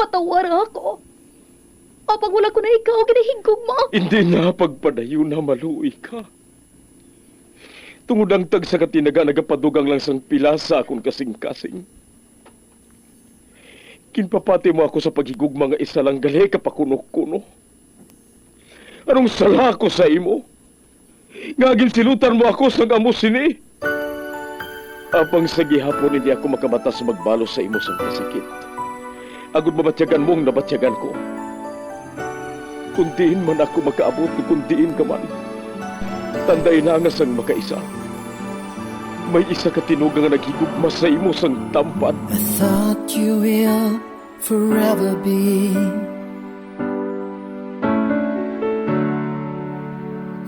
patawar ako. Apang wala ko na ikaw, ginahigog mo. Hindi na pagpadayo na maluoy ka. Tungod ang tag sa katinaga nagapadugang lang sang pilasa akong kasing-kasing. Kinpapati mo ako sa paghigugma nga isa lang gali kapakuno-kuno. Anong sala ko sa imo? Ngagin silutan mo ako sa amo sini. Apang sa gihapon hindi ako makabatas magbalo sa imo sang kasakit. Agud mabatyagan mong nabatyagan ko. Kundiin man ako makaabot, kundiin ka man. Tanday na nga sang makaisa. May isa ka tinugang nga naghigugma sa imo sang tampat. I thought you will forever be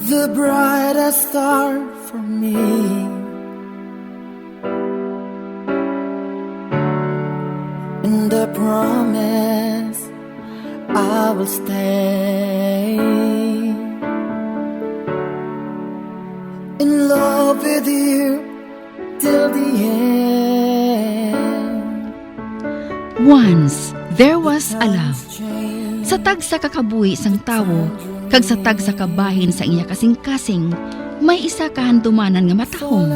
the brightest star for me. And I promise I will stay in love with you till the end. Once, there was a love. Sa tag sa kakabuhi sang tawo, kag sa tag sa kabahin sa iya kasing-kasing, may isa kahandumanan nga matahong,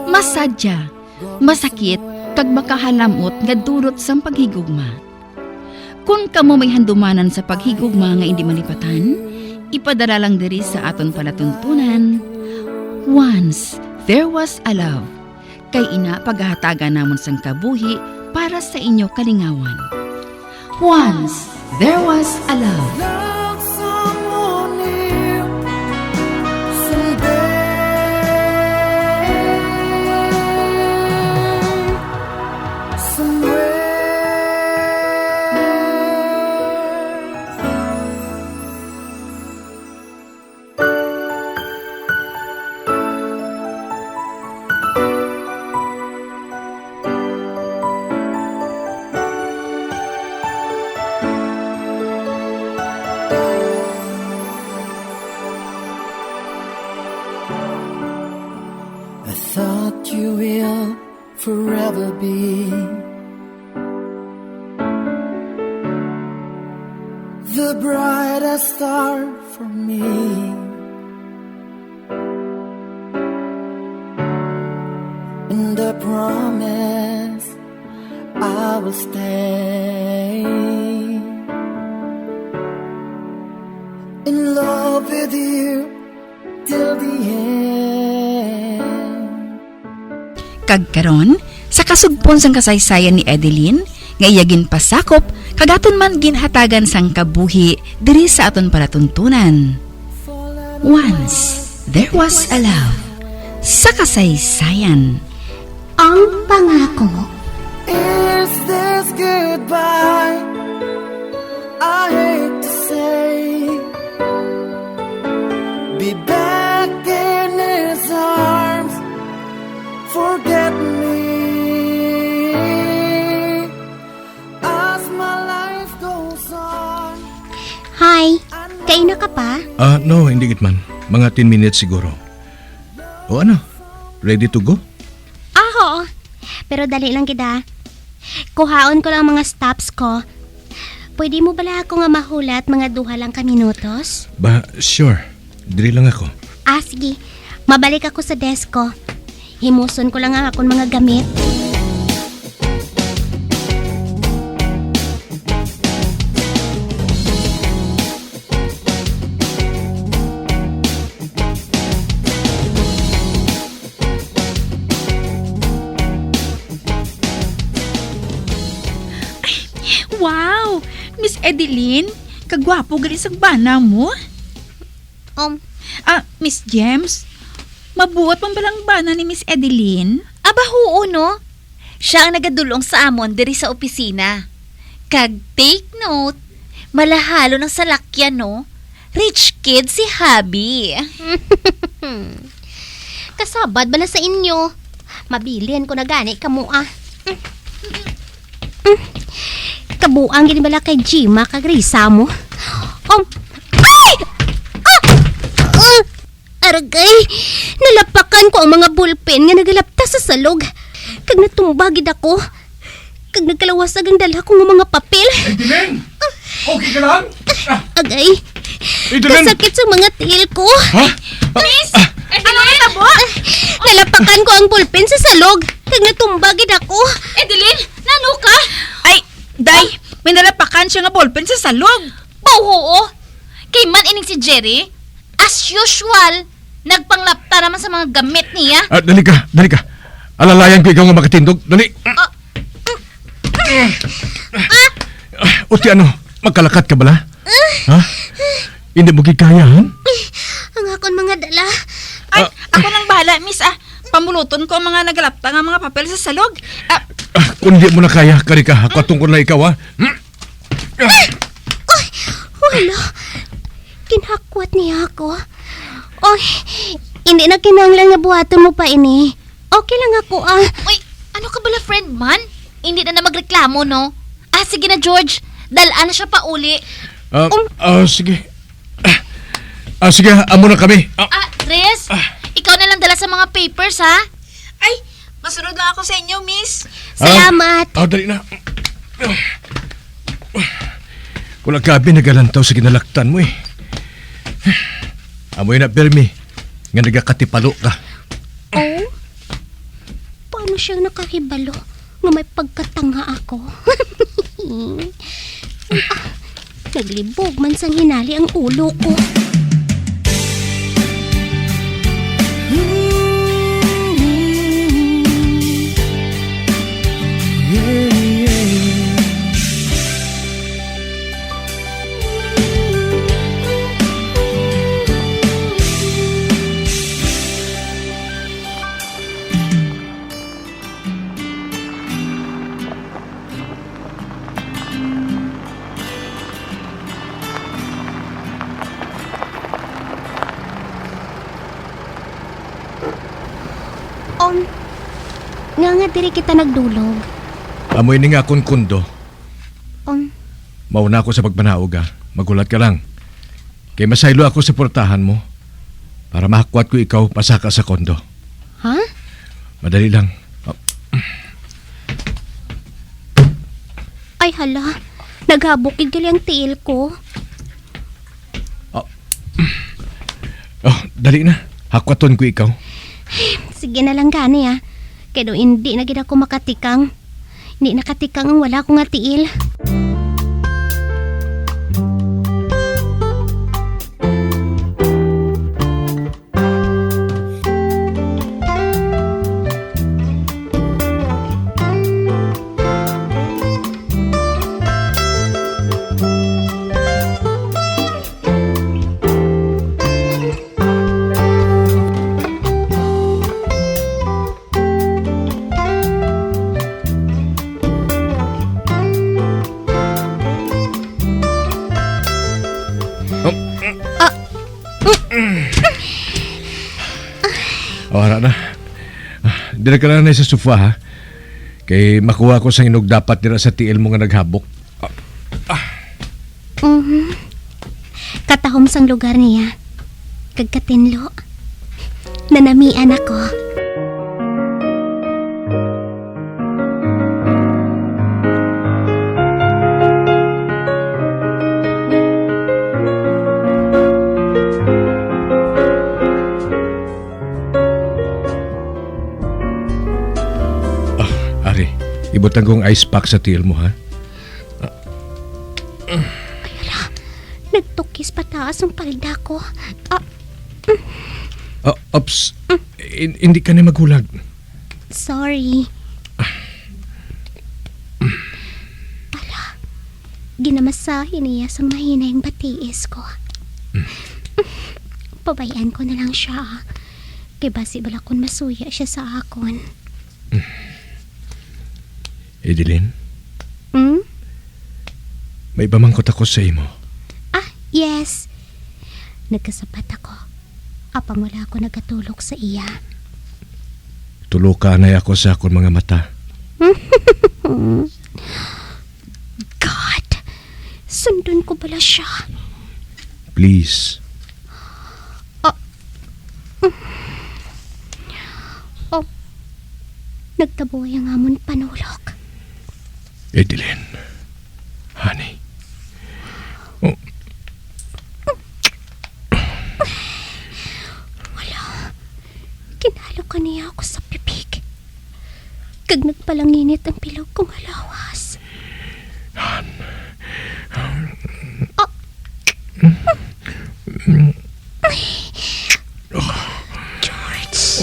masadya, masakit, kag makahalamot nga durot sang paghigugma. Kung kamo may handumanan sa paghigugma nga hindi malipatan, ipadala lang diri sa aton palatuntunan. Once, there was a love. Kay ina paghahatagan namon sang kabuhi para sa inyo kalingawan. Once, there was a love. Love someone new someday, somewhere. I thought you will forever be the brightest star for me. And I promise I will stay in love with you till the end. Kagkaron, sa kasugpon sang kasaysayan ni Adeline, nga iyagin pasakop, kagaton man ginhatagan sang kabuhi diri sa aton palatuntunan. Once, there was a love. Sa kasaysayan. Ang pangako. Is this goodbye? I hate to say, be back in his arms, forget me as my life goes on. Hi, kaina ka pa? No, hindi gitman. Mga 10 minutes siguro. O ano? Ready to go? Aho, pero dali lang kita. Kuhaon ko lang mga stops ko. Pwede mo bala ako nga mahulat mga 2 lang ka minutos? Ba, sure. Diri lang ako. Sige. Mabalik ako sa desk ko. Himuson ko lang ang akong mga gamit. Wow! Miss Adeline, kagwapo gali sang bana mo. Miss James, mabuot pang balang bana ni Miss Adeline? Aba huo no? Siya ang nagadulong sa amon diri sa opisina. Kag take note, malahalo ng salakyan no? Rich kid si Habi. Kasabad bala sa inyo. Mabilian ko na gani kamo Kabuang gini bala kay Jima kag Risa mo. Ay! Aragay, nalapakan ko ang mga ballpen nga nagalapta sa salog. Kag natumbagid ako. Kag nagkalawasag ang dala ko nga mga papel. Edelyn! Okay ka lang? Agay, Edelyn! kasakit sa mga tiil ko. Ha? Miss! Edeline! Ano Nalapakan ko ang ballpen sa salog. Kag natumbagid ako. Edeline! Nano ka? Ay, day, may nalapakan siya nga ballpen sa salog. Pauhoo! Kay man ining si Jerry, as usual, nagpanglapta naman sa mga gamit niya. Dali ka, dali ka. Alalayan ko ikaw nga makatindog. Dali. Uti ano, magkalakat ka bala? Ha? Hindi mo gikayahan? Ang akon mga dala. Ay, ako nang bahala, miss. Pamuluton ko ang mga nagalapta nga mga papel sa salog. Kung hindi mo na kaya, karika, patungkol na ikaw ha. Wala. Kinhakwat niya ako. Oy, hindi na kinanglan nga buhaton mo pa ini. Okay lang ako Uy, ano ka bala friend man? Hindi na magreklamo, no? Sige na George, dalaan na siya pa uli. Sige. Sige, amo na kami. Chris, ikaw na lang dala sa mga papers, ha? Ay, masunod lang ako sa inyo, miss. Salamat. Dali na. Wala ka nagalantaw sa ginalaktan mo eh. Amoy na permi, nga nagakatipalo ka. Oh? Paano siya nakahibalo nga may pagkatanga ako? Naglibog man sang hinali ang ulo ko. Nga diri kita nagdulog. Amoy ni nga akong kundo. Mauna ako sa pagpanaog ha. Magulat ka lang. Kay masaylo ako sa portahan mo para mahakwat ko ikaw pasaka sa kondo. Ha? Madali lang. Ay hala, naghabukid gali ang tiil ko. Dali na. Hakwaton ko ikaw. Sige na lang gani Kaya hindi na gid ako makatikang. Hindi nakatikang ang wala ko nga tiil. Wala na. Dira ka na sa sofa ha. Kay makuha ko sa inog dapat dira sa tiil mo nga naghabok. Katahom sang lugar niya. Kagkatinlo. Nanamian ako. Ibutan kong ice pack sa tiil mo, ha? Nagtukis pataas ang palda ko. Ops. Hindi ka na maghulag. Sorry. Ginamasahin niya sa mahina yung batiis ko. Pabayaan ko na lang siya. Kay basi balakon masuya siya sa akon. Edelyn? May pamangkot ako sa imo. Yes. Nagkasapat ako. Apang wala ako nagatulog sa iya. Tulo ka na ako sa akong mga mata. God! Sundon ko bala siya. Please. Nagtabuhay ang amon panulok. Edeline. Honey. Oh, Kinalo ka niya ako sa pipig. Kag nagpalanginit ang bilog kong alawas. George.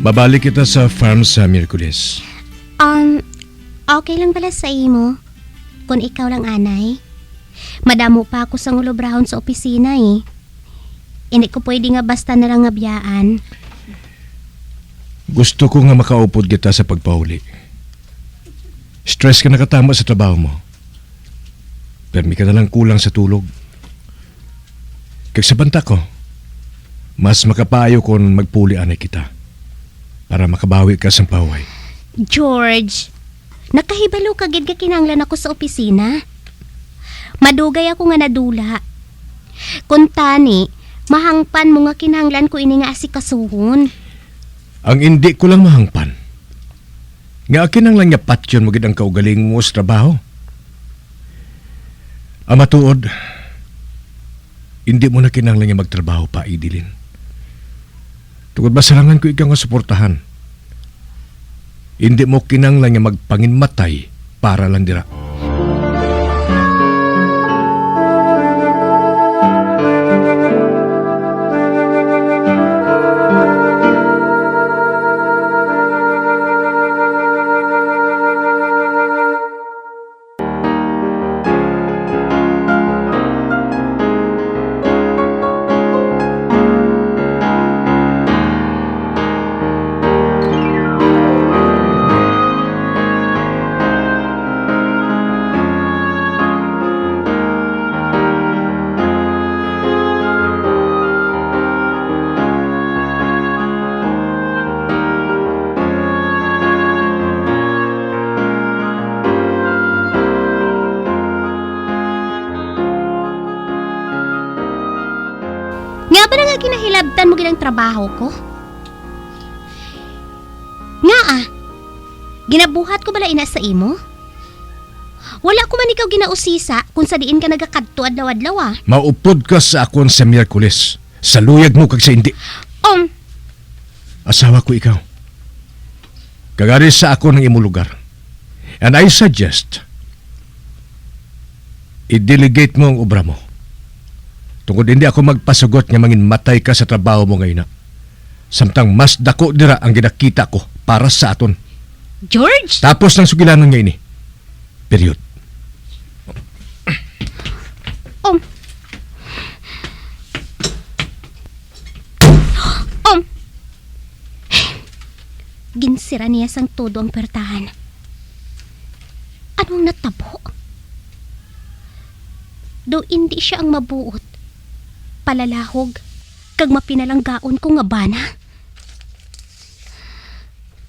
babalik kita sa farm sa Miyerkules. Okay lang pala sa imo. Kung ikaw lang anay. Madamo pa ako sa ngulobrahon sa opisina eh. Hindi ko pwede nga basta na lang nga biyaan. Gusto ko nga makaupod kita sa pagpahuli. Stress ka nakatama sa trabaho mo. Permi ka na lang kulang sa tulog. Kag sa banta ko, mas makapayo kung magpuli anay kita para makabawi ka sa paway. George, nakahibalo ka gid ka kinahanglan ako sa opisina. Madugay ako nga nadula. Kung tani, mahangpan mo nga kinahanglan ko ini nga asikasuhon. Ang hindi ko lang mahangpan. Nga akin ang lang yapat yun magid ang kaugaling mo sa trabaho. Ang matuod, hindi mo na kinahanglan nga magtrabaho pa, Idilin. Tungod masalangan ko ikaw nga suportahan. Hindi mo kinahanglan nga magpanginmatay para lang dira. Nga ba na nga kinahilabtan mo ginang trabaho ko? Nga ginabuhat ko bala ina sa imo? Wala ko man ikaw ginausisa kung sa diin ka nagakadto adlaw-adlaw. Maupod ka sa akon sa Miyerkules. Sa luyag mo kag sa hindi. Asawa ko ikaw. Kagari sa ako ng imo lugar. And I suggest, i-delegate mo ang obra mo. Tungkol hindi ako magpasugot nga mangin matay ka sa trabaho mo ngayon. Samtang mas dako dira ang ginakita ko para sa aton. George! Tapos ng sugilanon nga ini. Period. Ginsira niya sang todo ang pertahan. Anong natabo? Do hindi siya ang mabuot. Palalahog, kag mapinalanggaon ko nga bana.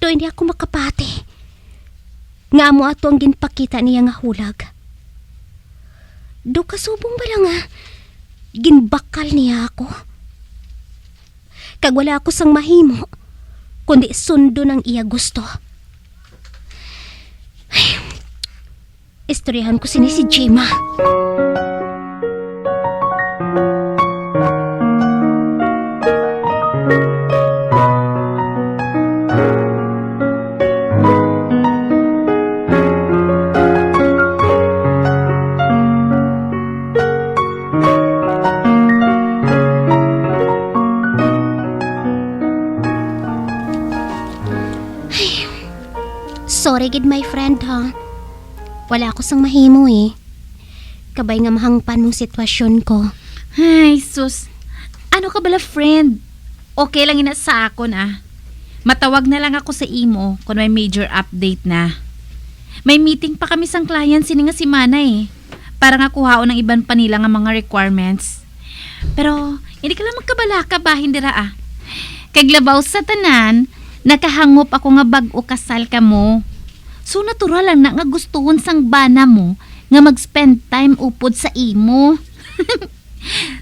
Do hindi ako makapati. Nga mo ato ang ginpakita niya nga hulag. Do kasubong ba lang nga, ginbakal niya ako. Kag wala ako sang mahimo, kundi sundo ng iya gusto. Ay, istoryahan ko sini si Gemma. Sorry gid my friend ha. Wala ako sang mahimo eh. Kabay nga mahangpan mong sitwasyon ko. Ay, sus. Ano ka bala, friend? Okay lang ina sa akon Matawag na lang ako sa imo kung may major update na. May meeting pa kami sang client sini nga si Mana para nga kuhaon ng iban pa nila nga mga requirements. Pero, hindi ka lang magkabalaka bahin dira Kaglabaw sa tanan, nakahangop ako nga bag-o kasal ka mo. So natural lang na nga gustuhon sang bana mo nga mag-spend time upod sa imo.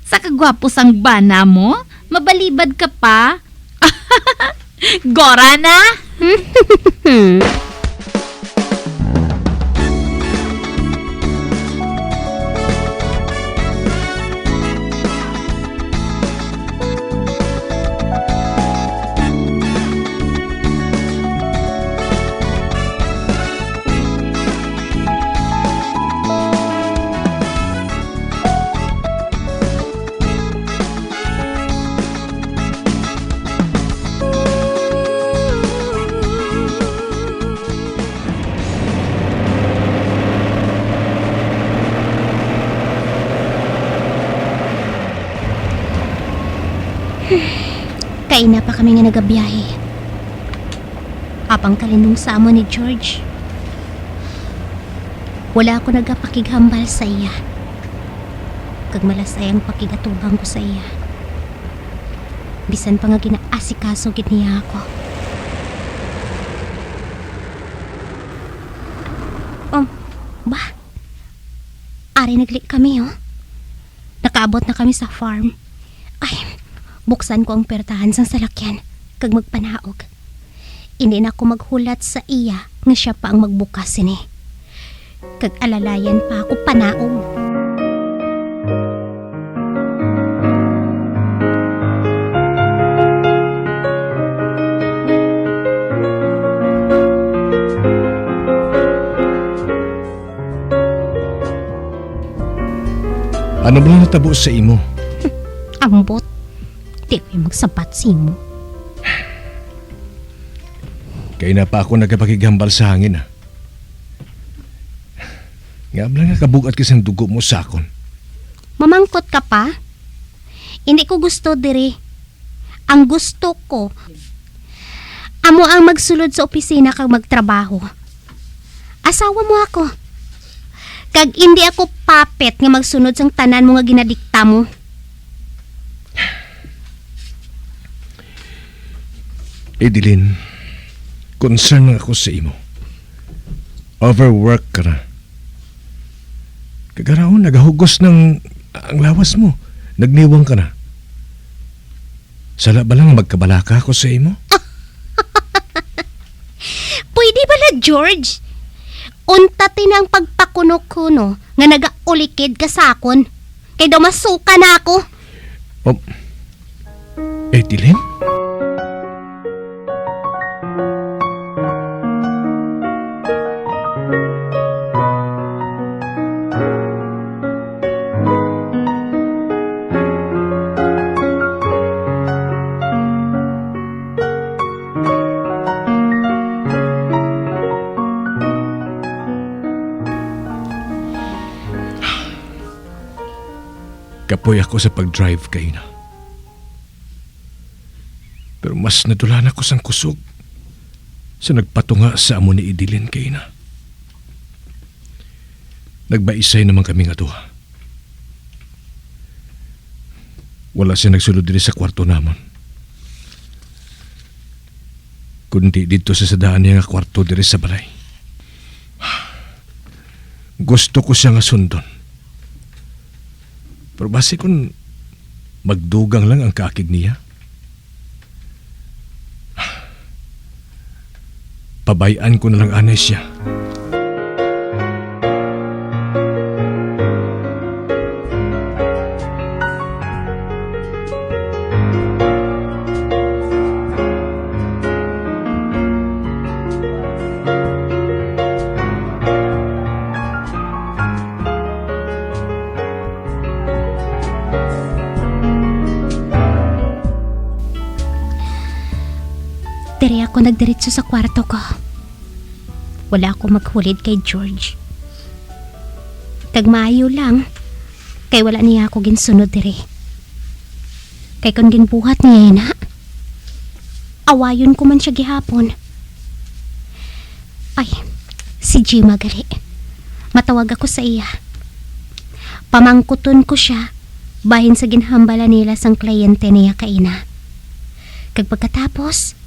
Sa kagwapo sang bana mo, mabalibad ka pa. Gora na! Kaina pa kami nga nagabiyahe. Apang kalinong sa amo ni George. Wala ako nagapakighambal sa iya. Kag malasay ang pakigatubang ko sa iya. Bisan pa nga ginaasikaso gid niya ako. Ba? Ari nagli kami, oh. Nakaabot na kami sa farm. Ay, buksan ko ang pertahan sang salakyan kag magpanaog. Hindi na ako maghulat sa iya nga siya pa ang magbukas ini. Kag alalayan pa ako panaog. Ano ba lang natabo sa imo? Ambot. Di ko magsabat si mo. Kaya na pa ako nagkapakighambal sa hangin, Nga ba nga kabugat kasi ang dugo mo sa akon? Mamangkot ka pa? Hindi ko gusto diri. Ang gusto ko, amo ang magsulod sa opisina kag magtrabaho. Asawa mo ako. Kag hindi ako papet nga magsunod sang tanan mo nga ginadikta mo. Edeline, concern lang ako sa imo. Overwork ka na. Kagaraon, nagahugos ng ang lawas mo. Nagniwang ka na. Sala ba lang magkabalaka ako sa imo? Pwede bala, George? Untatin ang pagpakuno-kuno nga nagaulikid ka sa akon. Kay daw masuka na ako. Oh, Edeline? Kapoy ako sa pag-drive kay na. Pero mas nadulan ako sang kusog sa nagpatunga sa amo ni Edeline kay na. Nagbaisay naman kami nga duha. Wala siya nagsulod diri sa kwarto namon. Kundi dito sa sadaan niya nga kwarto diri sa balay. Gusto ko siya nga sundon. Pero basi kung magdugang lang ang kaakig niya. Pabayaan ko na lang anay siya. Diri ako nagdiretso sa kwarto ko. Wala ako maghulid kay George. Tagmaayo lang, kay wala niya ako ginsunod diri. Kay kung ginbuhat niya na, awayon ko man siya gihapon. Ay, si Jima gali. Matawag ako sa iya. Pamangkuton ko siya bahin sa ginhambala nila sang kliyente niya kaina. Kag pagkatapos,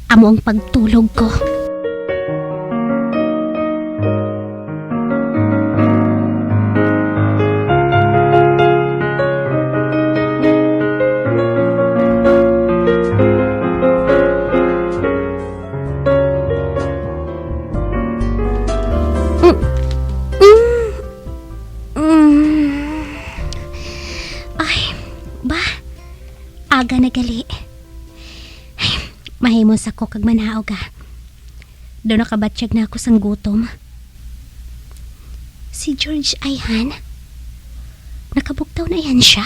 amo ang pagtulog ko. Ay, ba? Aga na gali. Ay, mahimos ako kag manaog ka. Doon nakabatsyag na ako sang gutom. Si George Ayhan? Nakabugtaw na yan siya?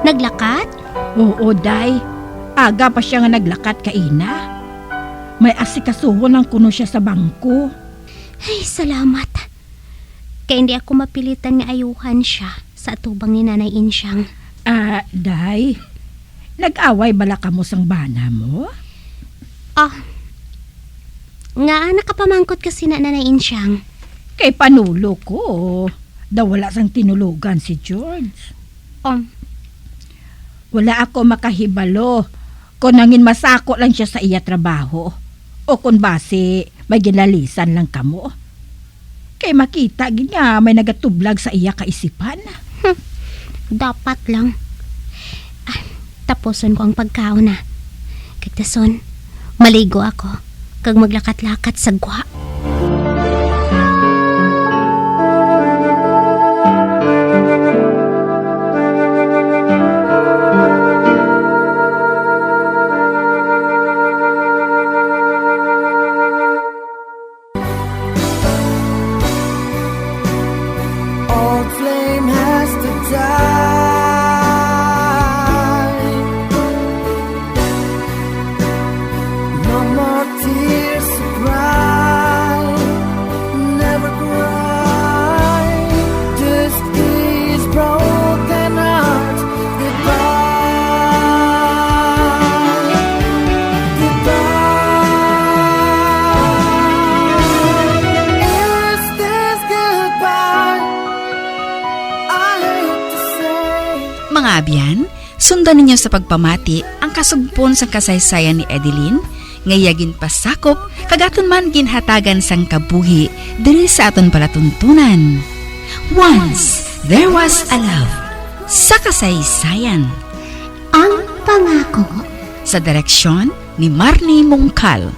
Naglakat? Oo, day. Aga pa siya nga naglakat kaina. May asikasuhon lang kuno siya sa bangko. Ay, salamat. Kaya hindi ako mapilitan nga ayuhan siya sa atubang ni Nanay Insyang. Day. Nag-away bala ka mo sang bana mo? Nga nakapamangkot kasi na Nanay Insyang. Kay panulo ko. Daw wala sang tinulugan si George. Wala ako makahibalo kung nangin masako lang siya sa iya trabaho o kung base may ginalisan lang kamo. Kay makita gid nga may nagatublag sa iya kaisipan. Dapat lang. Tapuson ko ang pagkaon na. Kagtason, maligo ako kag maglakat-lakat sa gwa. All flame has to die. No more tears to cry. Never cry. Just these broken hearts goodbye. Goodbye. Is this goodbye? I hate to say. Mga abyan, sundan ninyo sa pagpamati ang kasugpon sa kasaysayan ni Edeline, ngayagin pasakop, kagaton man ginhatagan sang kabuhi, diri sa aton palatuntunan. Once, there was a love. Sa kasaysayan, Ang pangako. sa direksyon ni Marnie Mongkal.